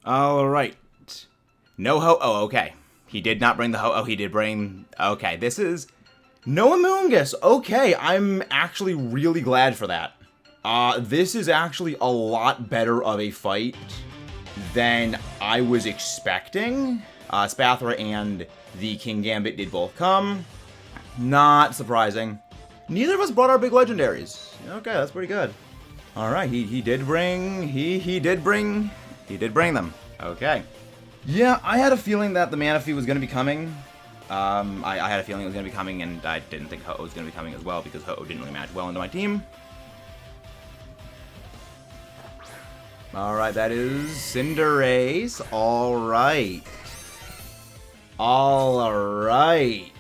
Alright. No Ho-Oh, okay. He did not bring the Ho-Oh, he did bring... Okay, this is... No Amoongus! Okay, I'm actually really glad for that. This is actually a lot better of a fight than I was expecting. Spathra and the King Gambit did both come. Not surprising. Neither of us brought our big legendaries. Okay, that's pretty good. Alright, he did bring... He did bring them. Okay. Yeah, I had a feeling that the Manaphy was going to be coming. I had a feeling it was going to be coming, and I didn't think Ho-Oh was going to be coming as well, because Ho-Oh didn't really match well into my team. Alright, that is Cinderace. Alright. Alright.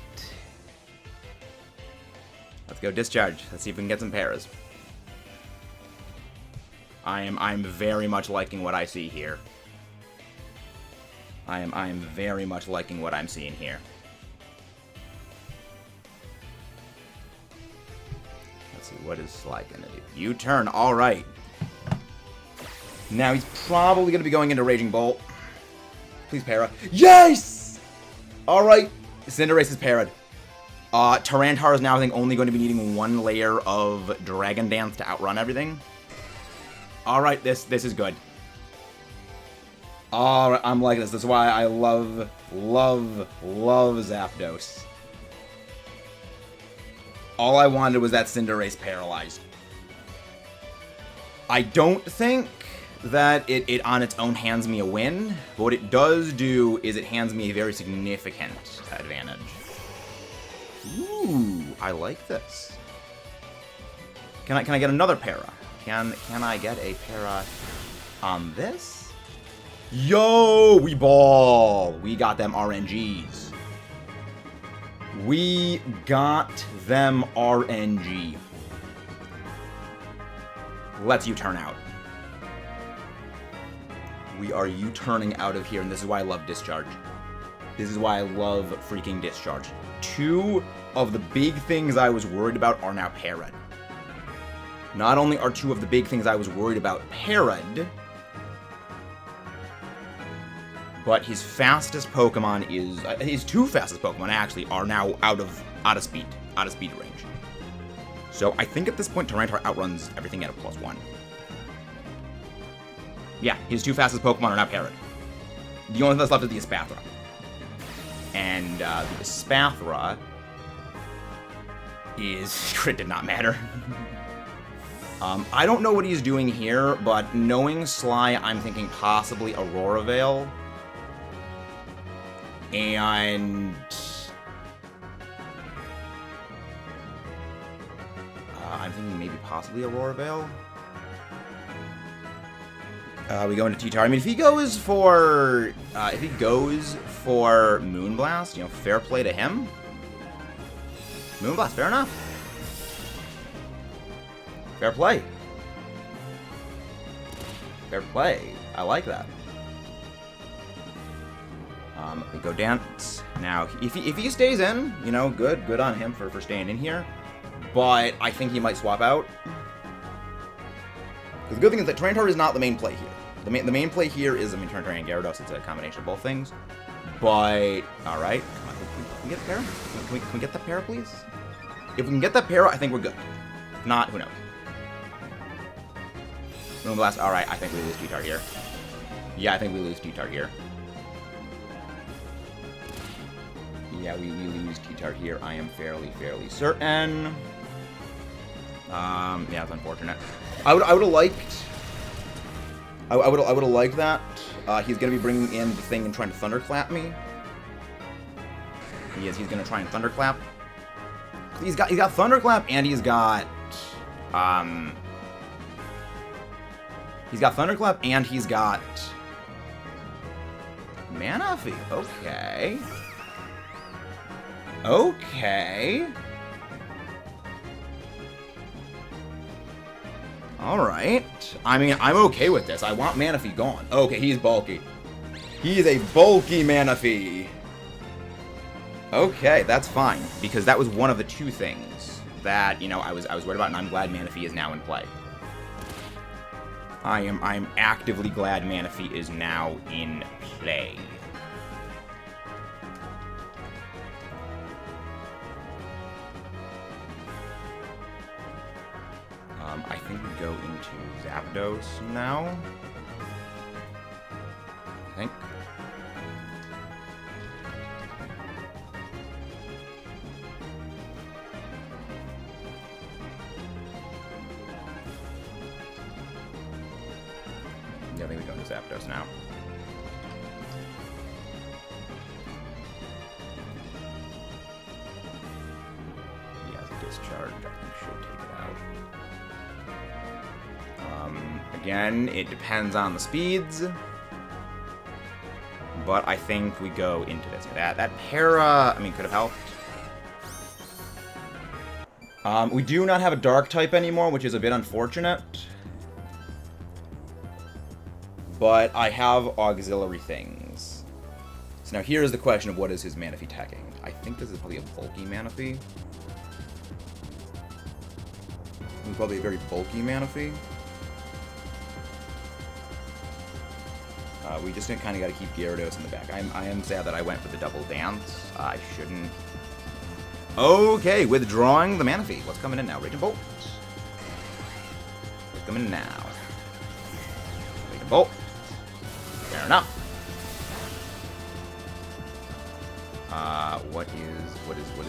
Let's go Discharge. Let's see if we can get some paras. I'm very much liking what I see here. I am very much liking what I'm seeing here. Let's see, what is Sly gonna do? U-turn, alright. Now he's probably gonna be going into Raging Bolt. Please para. Yes! Alright, Cinderace is parried. Tyranitar is now, I think, only going to be needing one layer of Dragon Dance to outrun everything. Alright, this is good. Alright, I'm liking this. This is why I love Zapdos. All I wanted was that Cinderace paralyzed. I don't think that it on its own hands me a win, but what it does do is it hands me a very significant advantage. Ooh, I like this. Can I get another para? Can I get a para on this? Yo, we ball. We got them RNGs. We got them RNG. Let's U-turn out. We are U-turning out of here, and this is why I love Discharge. This is why I love freaking Discharge. Two of the big things I was worried about are now parried. Not only are two of the big things I was worried about parried, but his fastest Pokemon is... his two fastest Pokemon, actually, are now out of speed range. So I think at this point, Tyranitar outruns everything at a +1. Yeah, his two fastest Pokemon are now parried. The only thing that's left is the Espathra. And the Espathra is... Crit did not matter. I don't know what he's doing here, but knowing Sly, I'm thinking possibly Aurora Veil. And... I'm thinking maybe possibly Aurora Veil. We go into T-Tar. I mean, if he goes for Moonblast, you know, fair play to him. Moonblast, fair enough. Fair play. Fair play. I like that. We go Dance. Now, if he stays in, you know, good on him for staying in here. But I think he might swap out. The good thing is that Tyranitar is not the main play here. The main play here is, I mean, Tyranitar and Gyarados. It's a combination of both things. But, alright. Come on, can we get the para? Can we get the para, please? If we can get that para, I think we're good. If not, who knows? Moonblast, alright, I think we lose T-Tar here. Yeah, I think we lose T-Tar here. Yeah, we lose T-Tar here. I am fairly certain. Yeah, it's unfortunate. I would have liked that. He's gonna be bringing in the thing and trying to Thunderclap me. He's gonna try and Thunderclap. He's got Thunderclap and he's got Thunderclap and he's got Manaphy. Okay. Okay. Alright. I mean, I'm okay with this. I want Manaphy gone. Okay, he's bulky. He's a bulky Manaphy. Okay, that's fine. Because that was one of the two things that, you know, I was worried about, and I'm glad Manaphy is now in play. I'm actively glad Manaphy is now in play. I think we go into Zapdos now. I think. Yeah, I think we go into Zapdos now. He has a discharge. I think should take it out. Again, it depends on the speeds. But I think we go into this. That para, I mean, could have helped. We do not have a dark type anymore, which is a bit unfortunate. But I have auxiliary things. So now here is the question of what is his Manaphy teching. I think this is probably a bulky Manaphy. This is probably a very bulky Manaphy. We just kind of got to keep Gyarados in the back. I am sad that I went for the double dance. I shouldn't. Okay, withdrawing the Manaphy. What's coming in now? Raging Bolt. What's coming in now? Raging Bolt. Fair enough. What is Bolt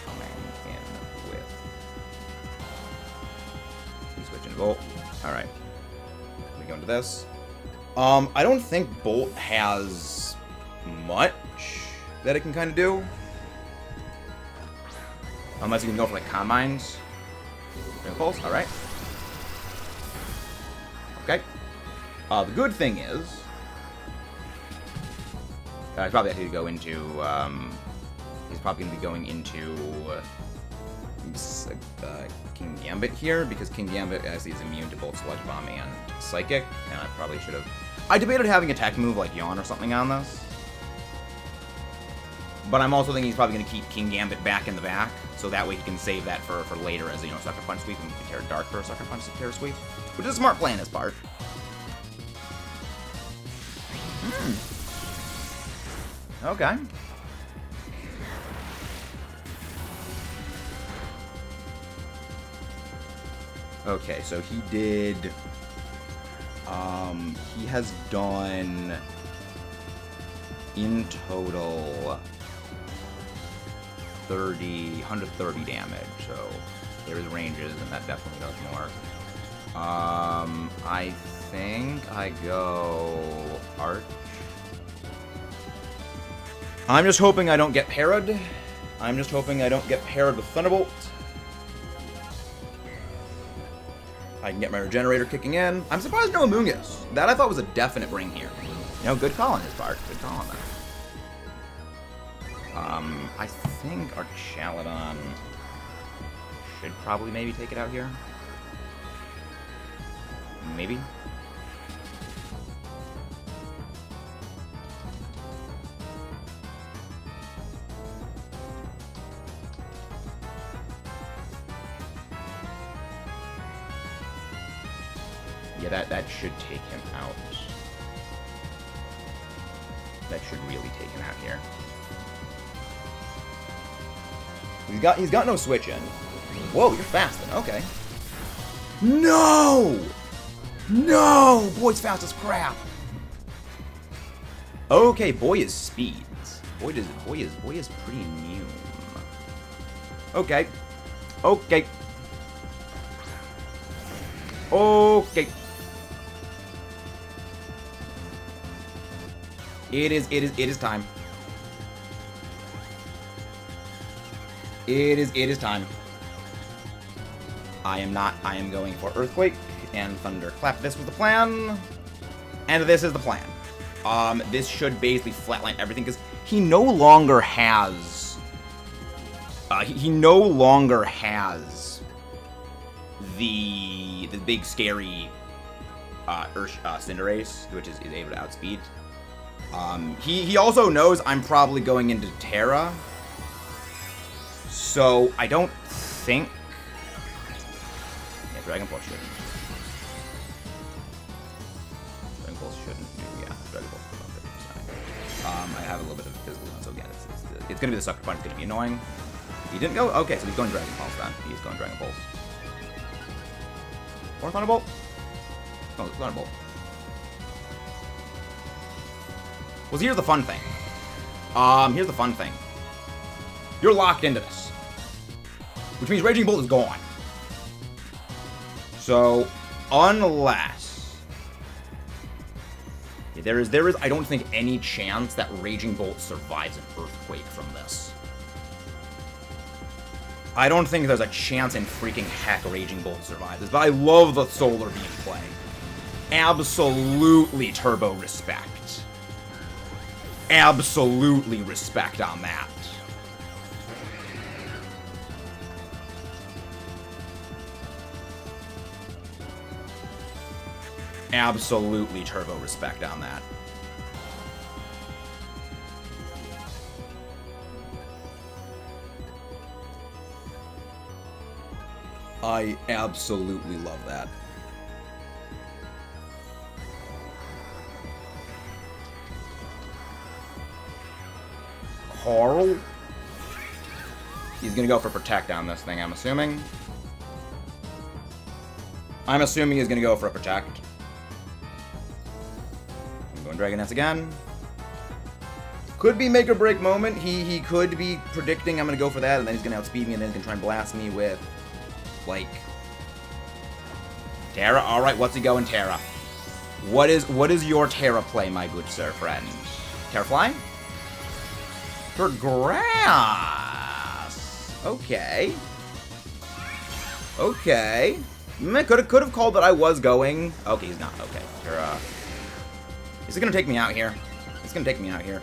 coming in with? He's switching Bolt. All right. We go into this. I don't think Bolt has much that it can kind of do. Unless you can go for, like, Combines. Pulse, alright. Okay. The good thing is... he's probably actually go into, he's probably going to be going into King Gambit here, because King Gambit actually is immune to both Sludge Bomb and Psychic, and I probably should have... I debated having a tech move like Yawn or something on this. But I'm also thinking he's probably going to keep King Gambit back in the back, so that way he can save that for later as, you know, Sucker Punch Sweep, and we can tear Dark for a Sucker Punch to tear Sweep. Which is a smart play on his part. Okay. Okay, so he did... he has done... in total... 130 damage, so there's ranges, and that definitely does more. I think I go Arch. I'm just hoping I don't get parried. I'm just hoping I don't get parried with Thunderbolt. I can get my Regenerator kicking in. I'm surprised no Amoonguss. That I thought was a definite bring here. You know, good call on his part. Good call on that. I think our Chaladon should probably maybe take it out here. Maybe. Yeah, that should take him out. That should really take him out here. He's got no switch in. Whoa, you're fast then. Okay. No! No! Boy's fast as crap. Okay, boy is speeds. Boy is pretty immune. Okay. Okay. Okay. It is time. It is time. I am going for Earthquake and Thunderclap. This was the plan. And this is the plan. This should basically flatline everything, because he no longer has... he no longer has the big scary Cinderace, which is able to outspeed. He also knows I'm probably going into Terra. So, I don't think... Yeah, Dragon Push it. I have a little bit of physical one, so again, it's gonna be the sucker punch. It's gonna be annoying. He didn't go? Okay, so he's going Dragon Pulse then. He's going Dragon Pulse. Or Thunderbolt? No, Thunderbolt. Well, here's the fun thing. Here's the fun thing. You're locked into this. Which means Raging Bolt is gone. So, unless... Yeah, there is, I don't think, any chance that Raging Bolt survives an Earthquake from this. I don't think there's a chance in freaking heck Raging Bolt survives this, but I love the Solar Beam play. Absolutely turbo respect. Absolutely respect on that. Absolutely turbo respect on that. I absolutely love that. Carl? He's gonna go for Protect on this thing, I'm assuming. I'm assuming he's gonna go for a Protect. I'm going Dragonets again. Could be make or break moment. He could be predicting I'm gonna go for that, and then he's gonna outspeed me, and then he's gonna try and blast me with, like, Terra. All right, what's he going, Terra? What is your Terra play, my good sir friend? Terra Fly? For grass. Okay. Okay. Could have called that I was going. Okay, he's not. Okay. Is he gonna take me out here? He's gonna take me out here.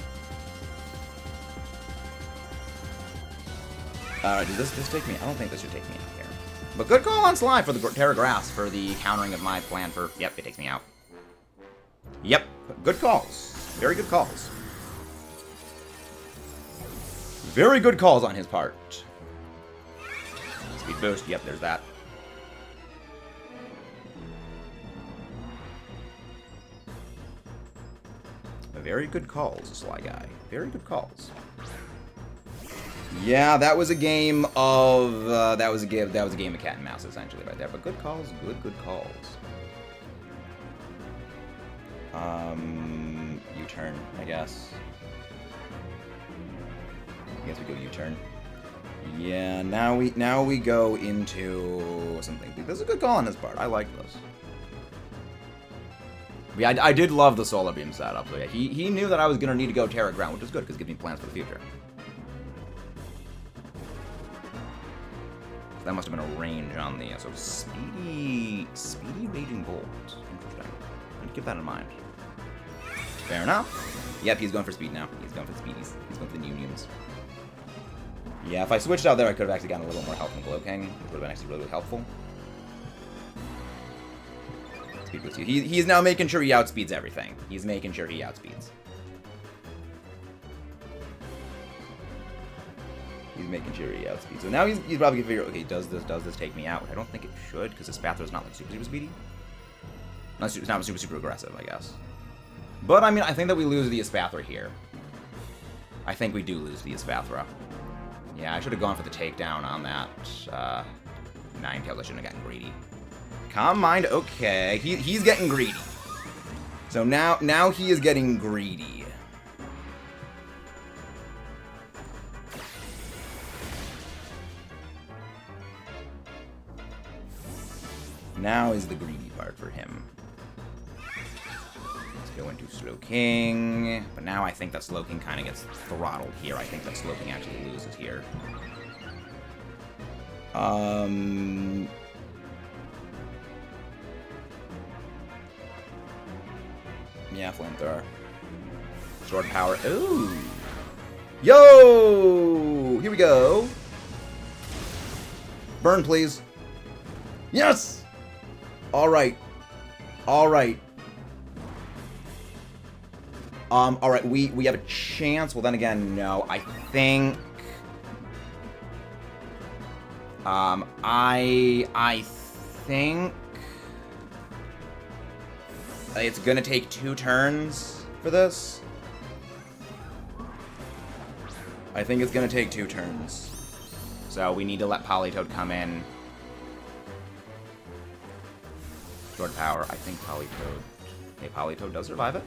Does this take me? I don't think this should take me out here. But good call on Sly for the Terra Grass for the countering of my plan for. Yep, it takes me out. Yep, good calls. Very good calls. Very good calls on his part. Speed boost. Yep, there's that. Very good calls, Sly Guy. Very good calls. Yeah, that was a game of that was a game of cat and mouse essentially right there. But good calls, good calls. U-turn, I guess. I guess we go U-turn. Yeah, now we go into something. This is a good call on his part. I like this. Yeah, I did love the Solar Beam setup. So yeah, he knew that I was gonna need to go Terra Ground, which is good because it gives me plans for the future. So that must have been a range on the so speedy Raging Bolt. Interesting. I'd keep that in mind. Fair enough. Yep, he's going for speed now. He's going for the speedies. He's going for the unions. Yeah, if I switched out there, I could have actually gotten a little more help from Glow King, which would have been actually really helpful. Speed boost. He's now making sure he outspeeds everything. He's making sure he outspeeds. He's making sure he outspeeds. So now he's probably gonna figure, okay, does this take me out? I don't think it should, because his Spathra's not like super speedy. It's not super aggressive, I guess. But I mean, I think that we lose the Espathra here. I think we do lose the Espathra. Yeah, I should have gone for the takedown on that Ninetales. I shouldn't have gotten greedy. Calm Mind, okay. He's getting greedy. So now he is getting greedy. Now is the greedy part for him. Let's go into Slow King. But now I think that Slow King kind of gets throttled here. I think that Slow King actually loses here. Yeah, Flamethrower. Sword Power. Ooh! Yo! Here we go! Burn, please. Yes! Alright. Alright. Alright, we have a chance. Well, then again, no. I think... I think... It's gonna take 2 turns for this. I think it's going to take 2 turns. So we need to let Politoed come in. Sword Power. I think Politoed... Okay, Politoed does survive it.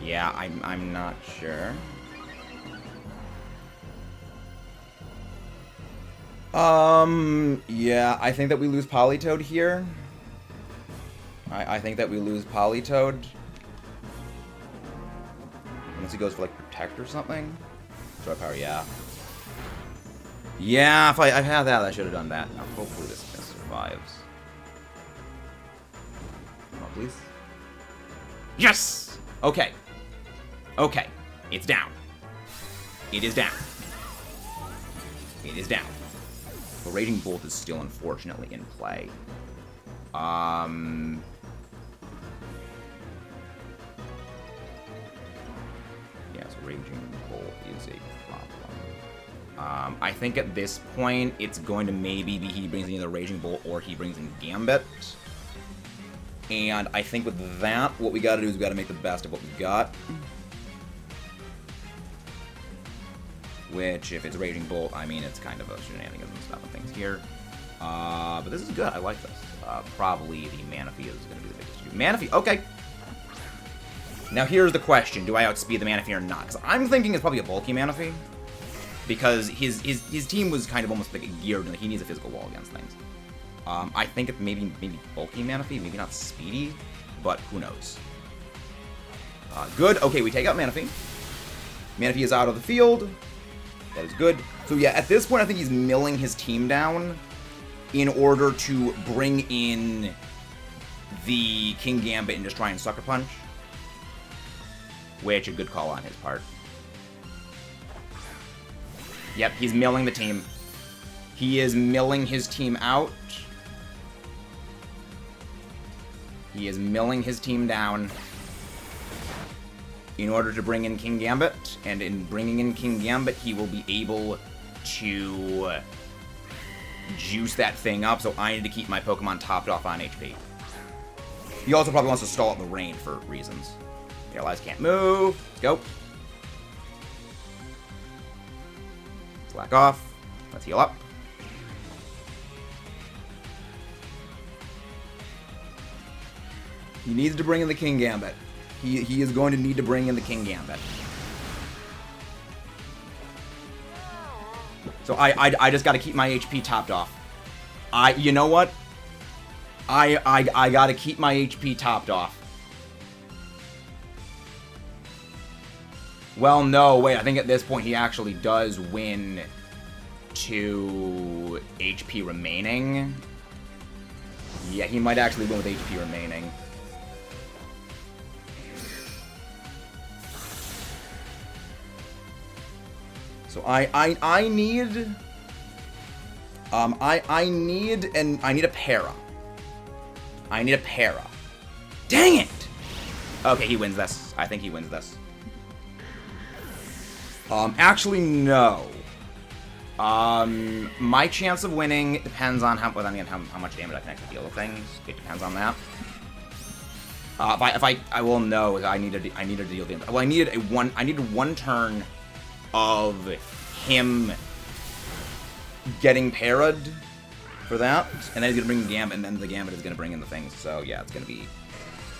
Yeah, I'm not sure. Yeah, I think that we lose Politoed here. I think that we lose Politoed. Unless he goes for, like, Protect or something. Sword Power, yeah. Yeah, if I had that, I should have done that. Now, hopefully this survives. Come on, please. Yes! Okay. Okay. It's down. It is down. It is down. The Raging Bolt is still, unfortunately, in play. Yeah, so Raging Bolt is a problem. I think at this point, it's going to maybe be he brings in either Raging Bolt or he brings in Gambit. And I think with that, what we gotta do is we gotta make the best of what we've got. Which, if it's Raging Bolt, I mean, it's kind of a shenanigans and stuff and things here. But this is good. I like this. Probably the Manaphy is going to be the biggest issue. Manaphy, okay. Now, here's the question. Do I outspeed the Manaphy or not? Because I'm thinking it's probably a bulky Manaphy. Because his team was kind of almost like geared, and he needs a physical wall against things. I think it maybe bulky Manaphy, maybe not speedy, but who knows. Good. Okay, we take out Manaphy. Manaphy is out of the field. That is good. So yeah, at this point, I think he's milling his team down in order to bring in the King Gambit and just try and Sucker Punch. Which, a good call on his part. Yep, he's milling the team. He is milling his team out. He is milling his team down in order to bring in King Gambit, and in bringing in King Gambit, he will be able to juice that thing up, so I need to keep my Pokemon topped off on HP. He also probably wants to stall out the rain for reasons. The allies can't move. Let's go. Slack off. Let's heal up. He needs to bring in the King Gambit. He is going to need to bring in the King Gambit. So I just got to keep my HP topped off. You know what? I got to keep my HP topped off. Well, no, wait. I think at this point he actually does win 2 HP remaining. Yeah, he might actually win with HP remaining. So I need a para. I need a para. Dang it! Okay, he wins this. I think he wins this. Actually, no. My chance of winning depends on how much damage I can actually deal with things. It depends on that. I will know. I need to deal damage. Well, I needed one turn of him getting parried for that, and then he's gonna bring the Gambit, and then the Gambit is gonna bring in the things. So yeah,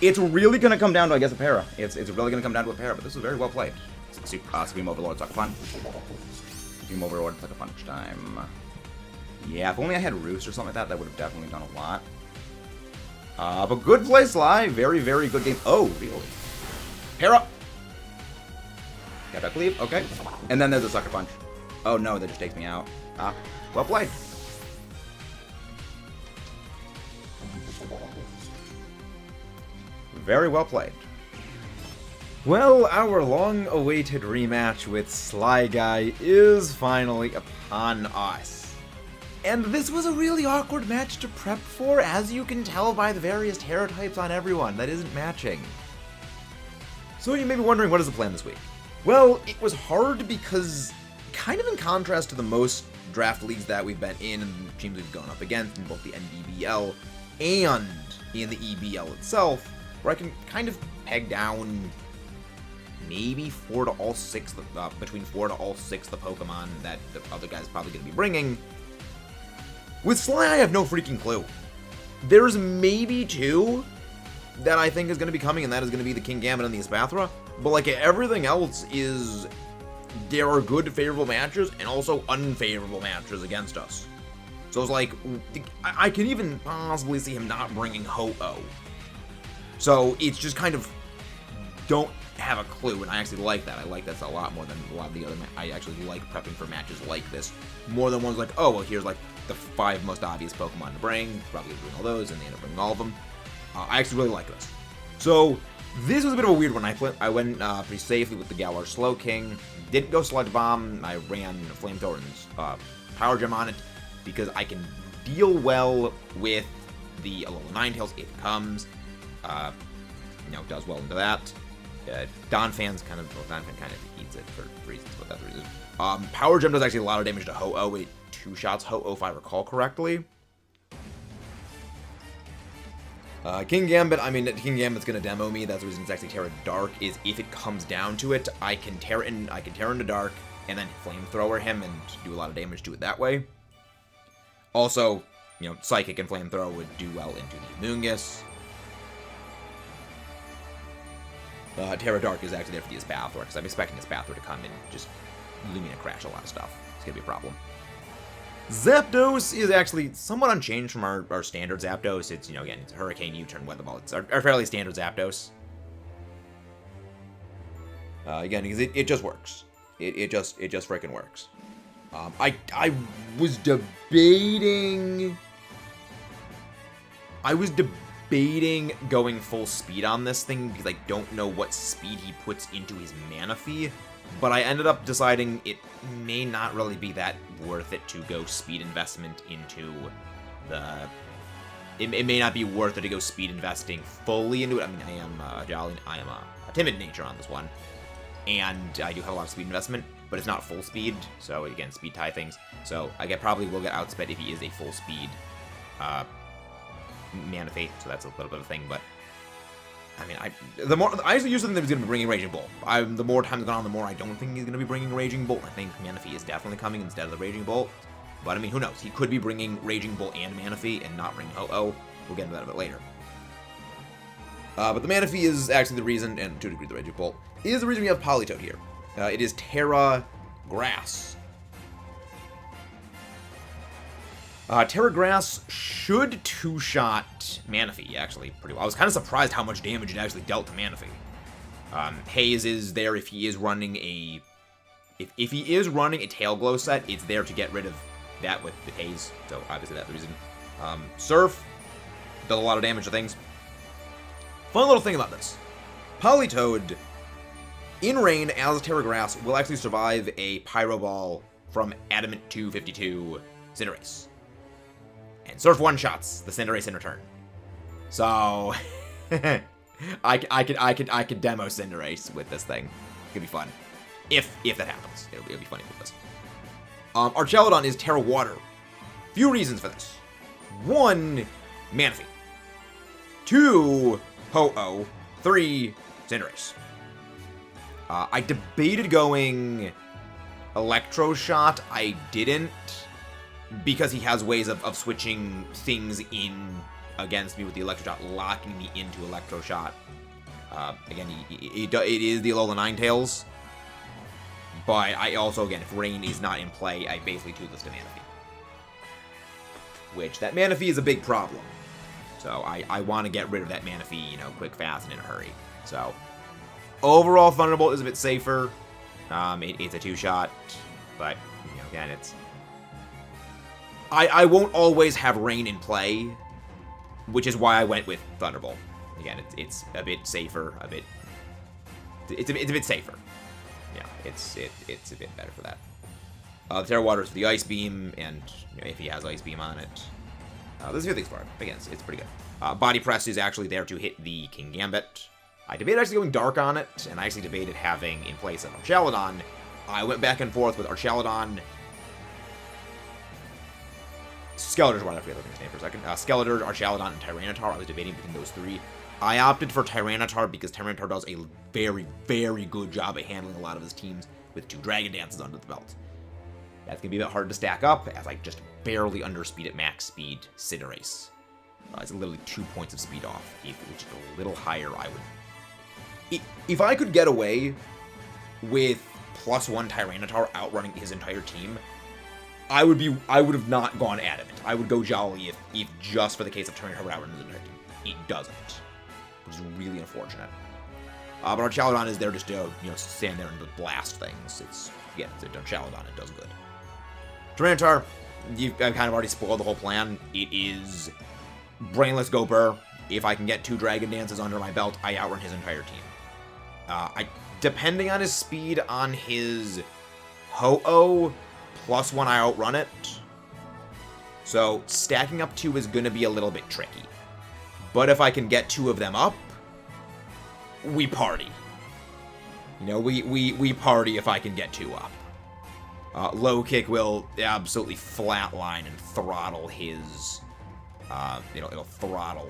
it's really gonna come down to, I guess, a para. It's really gonna come down to a para, but this was very well played. Supreme Overlord, Sucker Punch. Supreme Overlord, Sucker Punch time. Yeah, if only I had Roost or something like that, that would have definitely done a lot. But good play, Sly. Very, very good game. Oh, really? Para! Got Duck Leave, okay. And then there's a Sucker Punch. Oh no, that just takes me out. Well played. Very well played. Well, our long-awaited rematch with Sly Guy is finally upon us. And this was a really awkward match to prep for, as you can tell by the various Terra types on everyone that isn't matching. So you may be wondering, what is the plan this week? Well, it was hard because, kind of in contrast to the most draft leagues that we've been in and teams we've gone up against in both the NBBL and in the EBL itself, where I can kind of peg down maybe 4 to all 6, between 4 to all 6 the Pokemon that the other guy's probably going to be bringing. With Sly, I have no freaking clue. There's maybe 2 that I think is going to be coming, and that is going to be the Kingambit and the Espathra. But, like, everything else is... There are good favorable matches and also unfavorable matches against us. So it's like, I can even possibly see him not bringing Ho-Oh. So it's just kind of, don't have a clue, and I actually like that. I like that a lot more than a lot of the other, I actually like prepping for matches like this, more than ones like, oh, well, here's like the 5 most obvious Pokemon to bring, probably bring all those, and they end up bringing all of them. I actually really like this. So, this was a bit of a weird one. I went pretty safely with the Galar Slowking, didn't go Sludge Bomb, I ran Flamethrower and Power Gem on it, because I can deal well with the level 9-tails if it comes. Does well into that. Donphan kind of eats it for reasons, but that's the reason. Power Gem does actually a lot of damage to Ho-Oh. It 2-shots Ho-Oh if I recall correctly. Kingambit, Kingambit's gonna demo me. That's the reason it's actually Terra Dark, is if it comes down to it, I can Terra into Dark, and then Flamethrower him and do a lot of damage to it that way. Also, Psychic and Flamethrower would do well into the Amoonguss. Terra Dark is actually there for the Espathra, because I'm expecting Espathra to come and just Lumina crash a lot of stuff. It's gonna be a problem. Zapdos is actually somewhat unchanged from our standard Zapdos. It's, again, it's Hurricane, U-turn, Weather Ball. It's our fairly standard Zapdos. Again, because it just works. It just freaking works. I was debating going full speed on this thing because I don't know what speed he puts into his Manaphy, but I ended up deciding it may not really be that worth it to go speed investment into the... It may not be worth it to go speed investing fully into it. I am a timid nature on this one, and I do have a lot of speed investment, but it's not full speed, so again, speed tie things. So I probably will get outsped if he is a full speed Manaphy, so that's a little bit of a thing, but I actually used to think that he was going to be bringing Raging Bolt. The more time's gone on, the more I don't think he's going to be bringing Raging Bolt. I think Manaphy is definitely coming instead of the Raging Bolt, but who knows? He could be bringing Raging Bolt and Manaphy and not bring Ho-Oh. We'll get into that a bit later. But the Manaphy is actually the reason, and to a degree the Raging Bolt, is the reason we have Politoed here. It is Terra Grass. Terra Grass should 2-shot Manaphy, actually, pretty well. I was kind of surprised how much damage it actually dealt to Manaphy. Haze is there if he is running a... If he is running a Tail Glow set, it's there to get rid of that with Haze, so obviously that's the reason. Surf does a lot of damage to things. Fun little thing about this. Politoed, in rain, as Terra Grass, will actually survive a Pyro Ball from Adamant 252 Cinderace. And Surf one-shots the Cinderace in return. So, I could demo Cinderace with this thing. It could be fun. If that happens. It'll be funny with this. Archelodon is Terra Water. Few reasons for this. 1, Manaphy. 2, Ho-Oh. 3, Cinderace. I debated going Electroshot. I didn't, because he has ways of switching things in against me with the Electroshot, locking me into Electroshot. Again, it is the Alola Ninetales, but I also, again, if Rain is not in play, I basically Toothless to Manaphy. Which, that Manaphy is a big problem. So I want to get rid of that Manaphy, quick, fast, and in a hurry. So, overall, Thunderbolt is a bit safer. It's a 2-shot, but, again, it's... I won't always have Rain in play, which is why I went with Thunderbolt. Again, it's a bit safer, it's a bit safer. Yeah, it's a bit better for that. The Terra Water is for the Ice Beam, and if he has Ice Beam on it, there's a few things for it. Again, it's pretty good. Body Press is actually there to hit the Kingambit. I debated actually going Dark on it, and I actually debated having, in place of Archelodon, I went back and forth with Archelodon, Skeletor's one, I forget his name for a second. Skeletor, Archelodon, and Tyranitar. I was debating between those 3. I opted for Tyranitar because Tyranitar does a very, very good job at handling a lot of his teams with 2 Dragon Dances under the belt. That's going to be a bit hard to stack up, as I just barely underspeed at max speed Cinderace. It's literally 2 points of speed off. If it was just a little higher, I would... If I could get away with +1 Tyranitar outrunning his entire team, I would have not gone Adamant. I would go Jolly if just for the case of Tyranitar outrunning his entire team. It doesn't, which is really unfortunate. But our Chaladon is there just to, stand there and blast things. It's our Chaladon, it does good. Tyranitar, I've kind of already spoiled the whole plan. It is Brainless Go Burr. If I can get 2 Dragon Dances under my belt, I outrun his entire team. Depending on his speed on his Ho-Oh, +1 I outrun it. So stacking up 2 is going to be a little bit tricky. But if I can get 2 of them up, we party. We party if I can get 2 up. Low Kick will absolutely flatline and throttle his... it'll throttle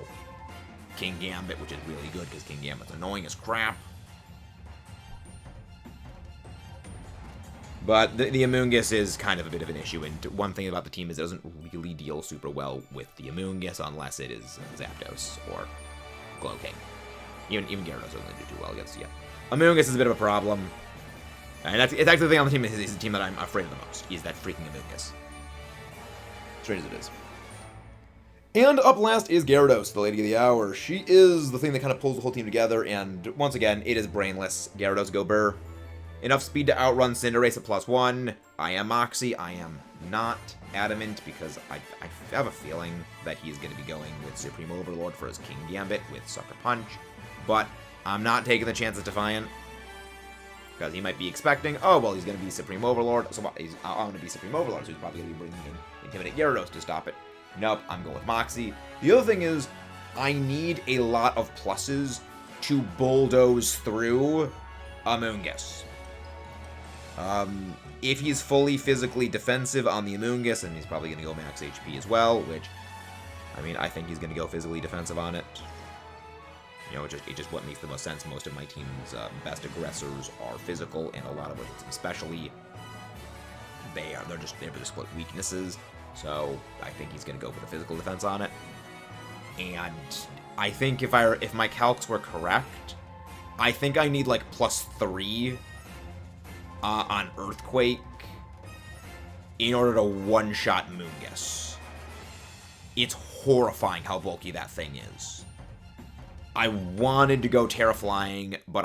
King Gambit, which is really good because King Gambit's annoying as crap. But the Amoonguss is kind of a bit of an issue, and one thing about the team is it doesn't really deal super well with the Amoonguss unless it is Zapdos or Glowking. Even Gyarados doesn't do too well against, Amoonguss is a bit of a problem. And it's actually the thing on the team is the team that I'm afraid of the most, is that freaking Amoonguss. Straight as it is. And up last is Gyarados, the Lady of the Hour. She is the thing that kind of pulls the whole team together, and once again, it is brainless. Gyarados Go Burr. Enough speed to outrun Cinderace at +1. I am Moxie. I am not Adamant because I have a feeling that he's going to be going with Supreme Overlord for his King Gambit with Sucker Punch. But I'm not taking the chance at Defiant because he might be expecting, oh, well, he's going to be Supreme Overlord, so I'm going to be Supreme Overlord, so he's probably going to be bringing in Intimidate Gyarados to stop it. Nope, I'm going with Moxie. The other thing is, I need a lot of pluses to bulldoze through Amoonguss. If he's fully physically defensive on the Amoonguss, and he's probably going to go max HP as well, which, I mean, I think he's going to go physically defensive on it. It just what makes the most sense. Most of my team's best aggressors are physical, and a lot of them, especially, they're the split weaknesses. So I think he's going to go for the physical defense on it. And I think if my calcs were correct, I think I need like +3 on Earthquake in order to one-shot Moongus. It's horrifying how bulky that thing is. I wanted to go Terra Flying, but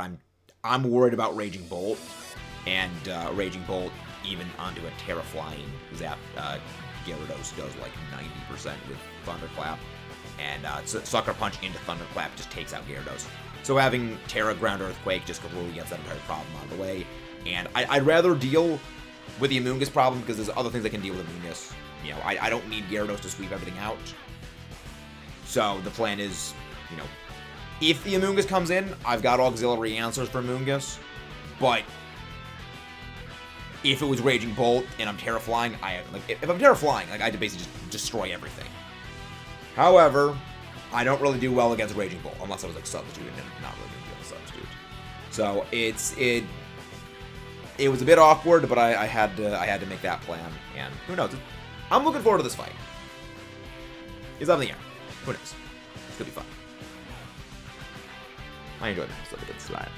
I'm worried about Raging Bolt, and Raging Bolt even onto a Terra Flying Zap Gyarados does like 90% with Thunderclap, and Sucker Punch into Thunderclap just takes out Gyarados. So having Terra Ground Earthquake just completely gets that entire problem out of the way. And I'd rather deal with the Amoonguss problem because there's other things I can deal with Amoonguss. I don't need Gyarados to sweep everything out. So the plan is, if the Amoonguss comes in, I've got auxiliary answers for Amoonguss. But if it was Raging Bolt and I'm Terra Flying, if I'm Terra Flying, I had to basically just destroy everything. However, I don't really do well against Raging Bolt unless I was like substitute, and not really good against substitute. So it was a bit awkward, but I had to make that plan, and who knows? I'm looking forward to this fight. It's up in the air. Who knows? It's gonna be fun. I enjoyed this. Look at this slide.